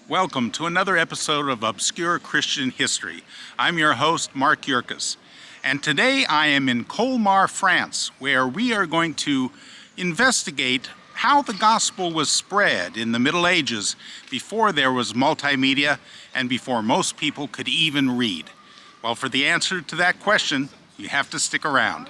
Welcome to another episode of Obscure Christian History. I'm your host, Mark Yerkes, and today I am in Colmar, France, where we are going to investigate how the gospel was spread in the Middle Ages before there was multimedia and before most people could even read. Well, for the answer to that question, you have to stick around.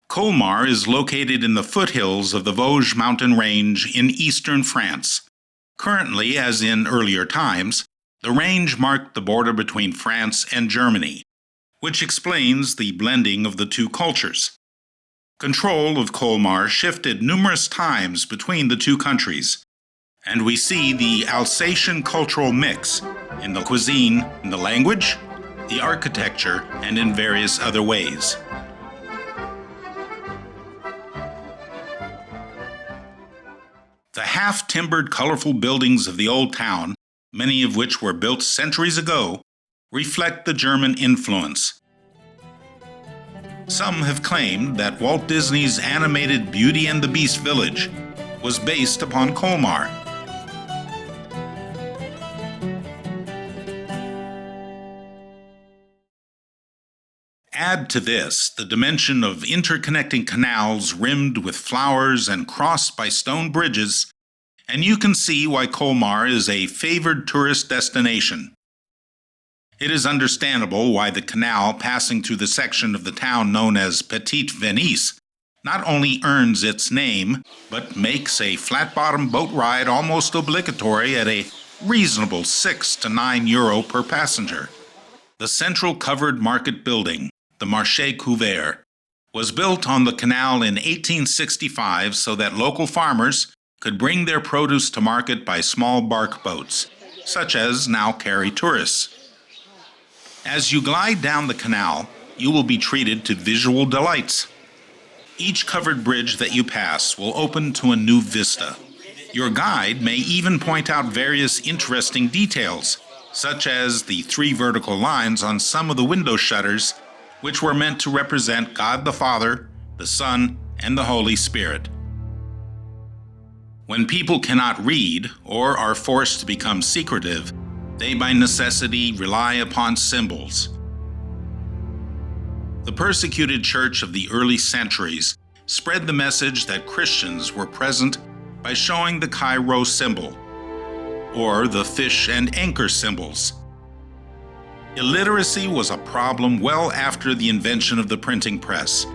Colmar is located in the foothills of the Vosges mountain range in eastern France. Currently, as in earlier times, the range marked the border between France and Germany, which explains the blending of the two cultures. Control of Colmar shifted numerous times between the two countries, and we see the Alsatian cultural mix in the cuisine, in the language, the architecture, and in various other ways. The half-timbered, colorful buildings of the old town, many of which were built centuries ago, reflect the German influence. Some have claimed that Walt Disney's animated Beauty and the Beast village was based upon Colmar. Add to this the dimension of interconnecting canals rimmed with flowers and crossed by stone bridges, and you can see why Colmar is a favored tourist destination. It is understandable why the canal passing through the section of the town known as Petite Venise not only earns its name, but makes a flat-bottom boat ride almost obligatory at a reasonable €6 to €9 per passenger. The central covered market building, the Marche Couvert, was built on the canal in 1865 so that local farmers could bring their produce to market by small bark boats, such as now carry tourists. As you glide down the canal, you will be treated to visual delights. Each covered bridge that you pass will open to a new vista. Your guide may even point out various interesting details, such as the 3 vertical lines on some of the window shutters, which were meant to represent God the Father, the Son, and the Holy Spirit. When people cannot read or are forced to become secretive, they by necessity rely upon symbols. The persecuted church of the early centuries spread the message that Christians were present by showing the Chi-Rho symbol, or the fish and anchor symbols. Illiteracy was a problem well after the invention of the printing press,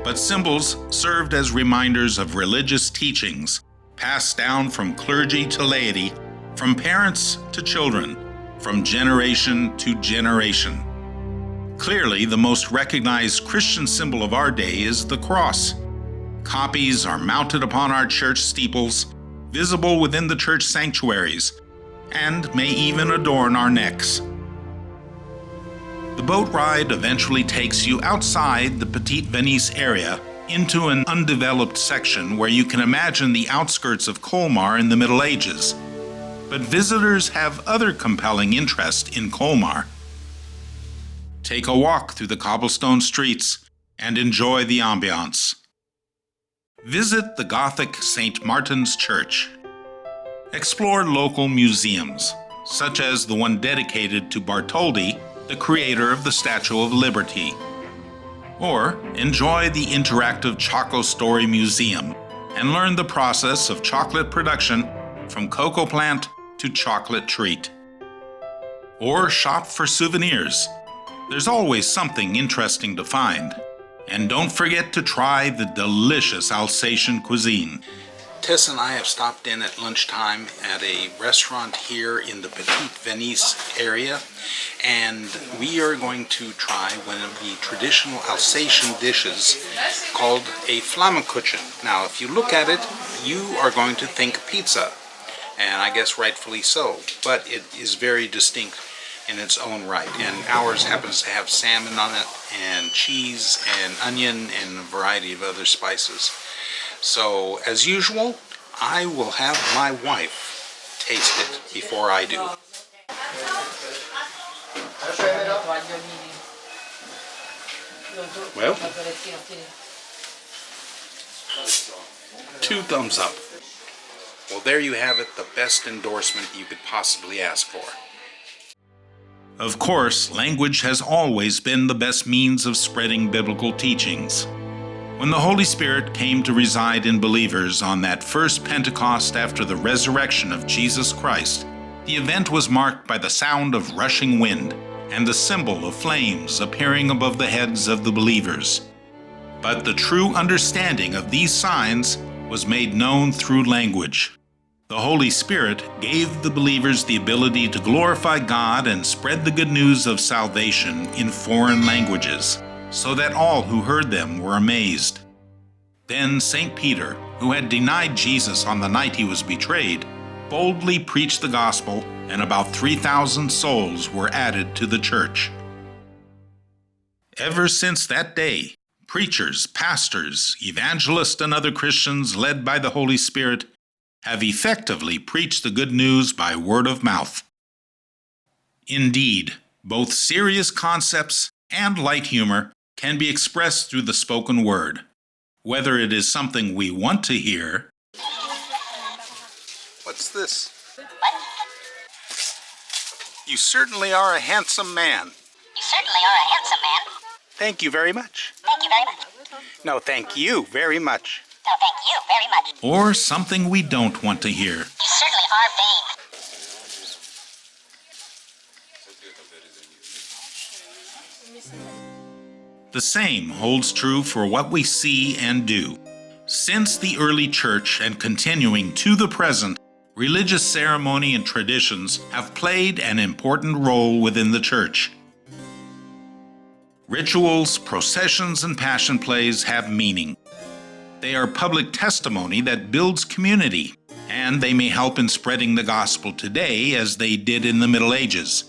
but symbols served as reminders of religious teachings passed down from clergy to laity, from parents to children, from generation to generation. Clearly, the most recognized Christian symbol of our day is the cross. Copies are mounted upon our church steeples, visible within the church sanctuaries, and may even adorn our necks. The boat ride eventually takes you outside the Petite Venise area into an undeveloped section where you can imagine the outskirts of Colmar in the Middle Ages. But visitors have other compelling interest in Colmar. Take a walk through the cobblestone streets and enjoy the ambiance. Visit the Gothic St. Martin's Church. Explore local museums, such as the one dedicated to Bartholdi, the creator of the Statue of Liberty. Or enjoy the interactive Choco-Story Museum and learn the process of chocolate production from cocoa plant to chocolate treat. Or shop for souvenirs. There's always something interesting to find. And don't forget to try the delicious Alsatian cuisine. Tess and I have stopped in at lunchtime at a restaurant here in the Petite Venise area, and we are going to try one of the traditional Alsatian dishes called a Flammkuchen. Now, if you look at it, you are going to think pizza, and I guess rightfully so, but it is very distinct in its own right, and ours happens to have salmon on it, and cheese, and onion, and a variety of other spices. So, as usual, I will have my wife taste it before I do. Well, 2 thumbs up. Well, there you have it, the best endorsement you could possibly ask for. Of course, language has always been the best means of spreading biblical teachings. When the Holy Spirit came to reside in believers on that first Pentecost after the resurrection of Jesus Christ, the event was marked by the sound of rushing wind and the symbol of flames appearing above the heads of the believers. But the true understanding of these signs was made known through language. The Holy Spirit gave the believers the ability to glorify God and spread the good news of salvation in foreign languages, so that all who heard them were amazed. Then St. Peter, who had denied Jesus on the night he was betrayed, boldly preached the gospel, and about 3,000 souls were added to the church. Ever since that day, preachers, pastors, evangelists, and other Christians led by the Holy Spirit have effectively preached the good news by word of mouth. Indeed, both serious concepts and light humor can be expressed through the spoken word, whether it is something we want to hear. What's this? You certainly are a handsome man. You certainly are a handsome man. Thank you very much. Thank you very much. No, thank you very much. No, thank you very much. Or something we don't want to hear. You certainly are vain. The same holds true for what we see and do. Since the early church and continuing to the present, religious ceremony and traditions have played an important role within the church. Rituals, processions, and passion plays have meaning. They are public testimony that builds community, and they may help in spreading the gospel today as they did in the Middle Ages.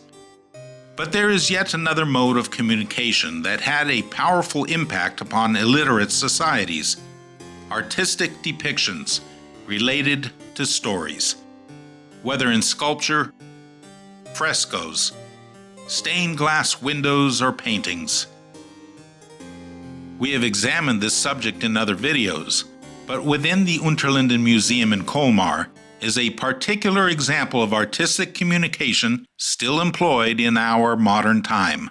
But there is yet another mode of communication that had a powerful impact upon illiterate societies: artistic depictions related to stories. Whether in sculpture, frescoes, stained glass windows, or paintings. We have examined this subject in other videos, but within the Unterlinden Museum in Colmar is a particular example of artistic communication still employed in our modern time.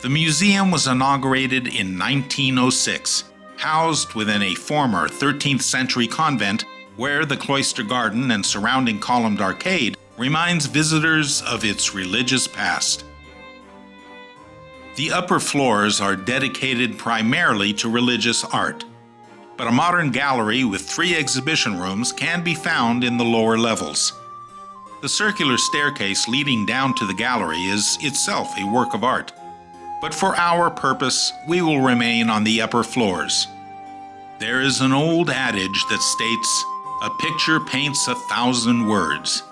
The museum was inaugurated in 1906, housed within a former 13th century convent where the cloister garden and surrounding columned arcade reminds visitors of its religious past. The upper floors are dedicated primarily to religious art, but a modern gallery with 3 exhibition rooms can be found in the lower levels. The circular staircase leading down to the gallery is itself a work of art, but for our purpose, we will remain on the upper floors. There is an old adage that states, "A picture paints 1,000 words."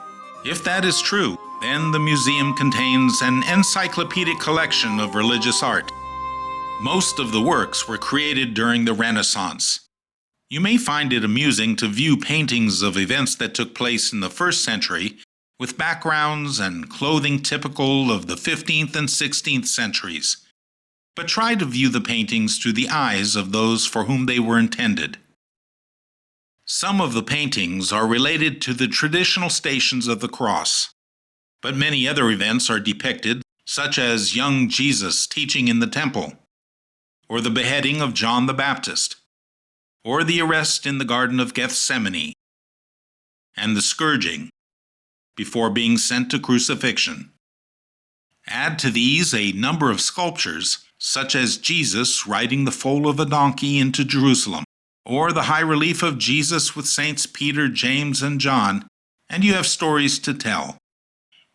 If that is true, then the museum contains an encyclopedic collection of religious art. Most of the works were created during the Renaissance. You may find it amusing to view paintings of events that took place in the 1st century with backgrounds and clothing typical of the 15th and 16th centuries. But try to view the paintings through the eyes of those for whom they were intended. Some of the paintings are related to the traditional Stations of the Cross, but many other events are depicted, such as young Jesus teaching in the temple, or the beheading of John the Baptist, or the arrest in the Garden of Gethsemane, and the scourging before being sent to crucifixion. Add to these a number of sculptures, such as Jesus riding the foal of a donkey into Jerusalem, or the high relief of Jesus with Saints Peter, James, and John, and you have stories to tell.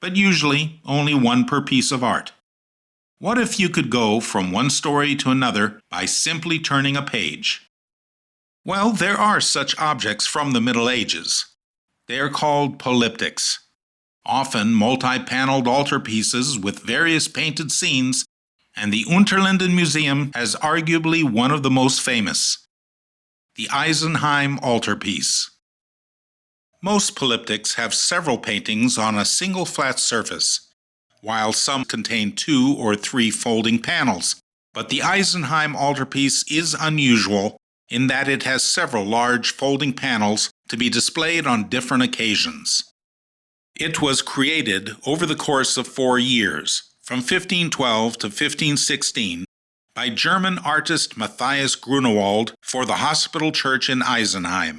But usually only one per piece of art. What if you could go from one story to another by simply turning a page? Well, there are such objects from the Middle Ages. They are called polyptychs, often multi-paneled altarpieces with various painted scenes, and the Unterlinden Museum has arguably one of the most famous, the Isenheim Altarpiece. Most polyptychs have several paintings on a single flat surface, while some contain 2 or 3 folding panels. But the Isenheim Altarpiece is unusual in that it has several large folding panels to be displayed on different occasions. It was created over the course of 4 years, from 1512 to 1516, by German artist Matthias Grunewald for the Hospital Church in Isenheim.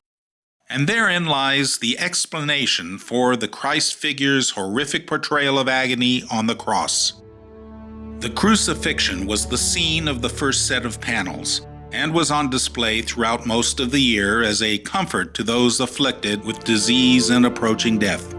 And therein lies the explanation for the Christ figure's horrific portrayal of agony on the cross. The crucifixion was the scene of the first set of panels, and was on display throughout most of the year as a comfort to those afflicted with disease and approaching death.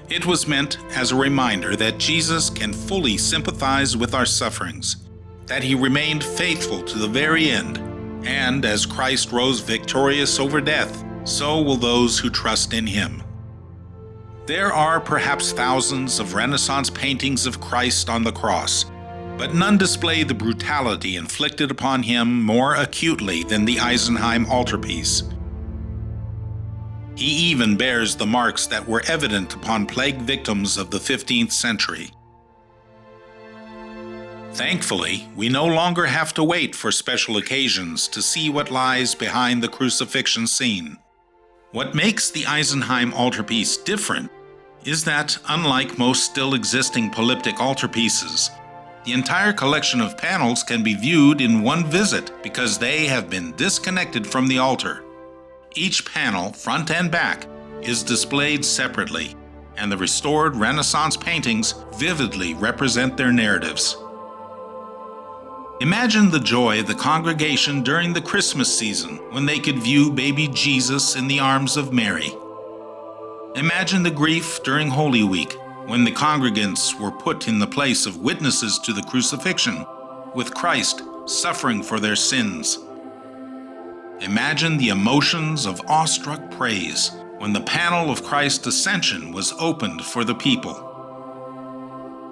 It was meant as a reminder that Jesus can fully sympathize with our sufferings, that he remained faithful to the very end, and as Christ rose victorious over death, so will those who trust in him. There are perhaps thousands of Renaissance paintings of Christ on the cross, but none display the brutality inflicted upon him more acutely than the Isenheim Altarpiece. He even bears the marks that were evident upon plague victims of the 15th century. Thankfully, we no longer have to wait for special occasions to see what lies behind the crucifixion scene. What makes the Isenheim Altarpiece different is that, unlike most still existing polyptych altarpieces, the entire collection of panels can be viewed in one visit because they have been disconnected from the altar. Each panel, front and back, is displayed separately, and the restored Renaissance paintings vividly represent their narratives. Imagine the joy of the congregation during the Christmas season when they could view baby Jesus in the arms of Mary. Imagine the grief during Holy Week when the congregants were put in the place of witnesses to the crucifixion, with Christ suffering for their sins. Imagine the emotions of awestruck praise when the panel of Christ's ascension was opened for the people.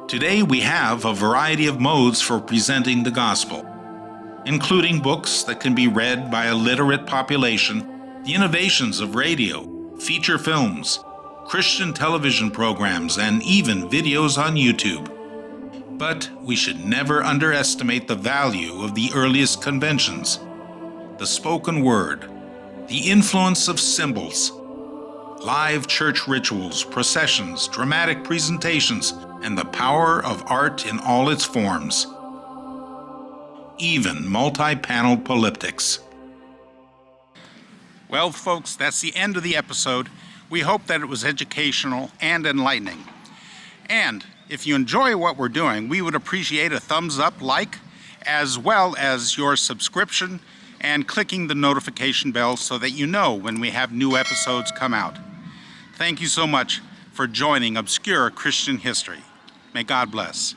Today we have a variety of modes for presenting the gospel, including books that can be read by a literate population, the innovations of radio, feature films, Christian television programs, and even videos on YouTube. But we should never underestimate the value of the earliest conventions, the spoken word, the influence of symbols, live church rituals, processions, dramatic presentations, and the power of art in all its forms. Even multi-paneled polyptychs. Well, folks, that's the end of the episode. We hope that it was educational and enlightening. And if you enjoy what we're doing, we would appreciate a thumbs up, like, as well as your subscription and clicking the notification bell so that you know when we have new episodes come out. Thank you so much for joining Obscure Christian History. May God bless.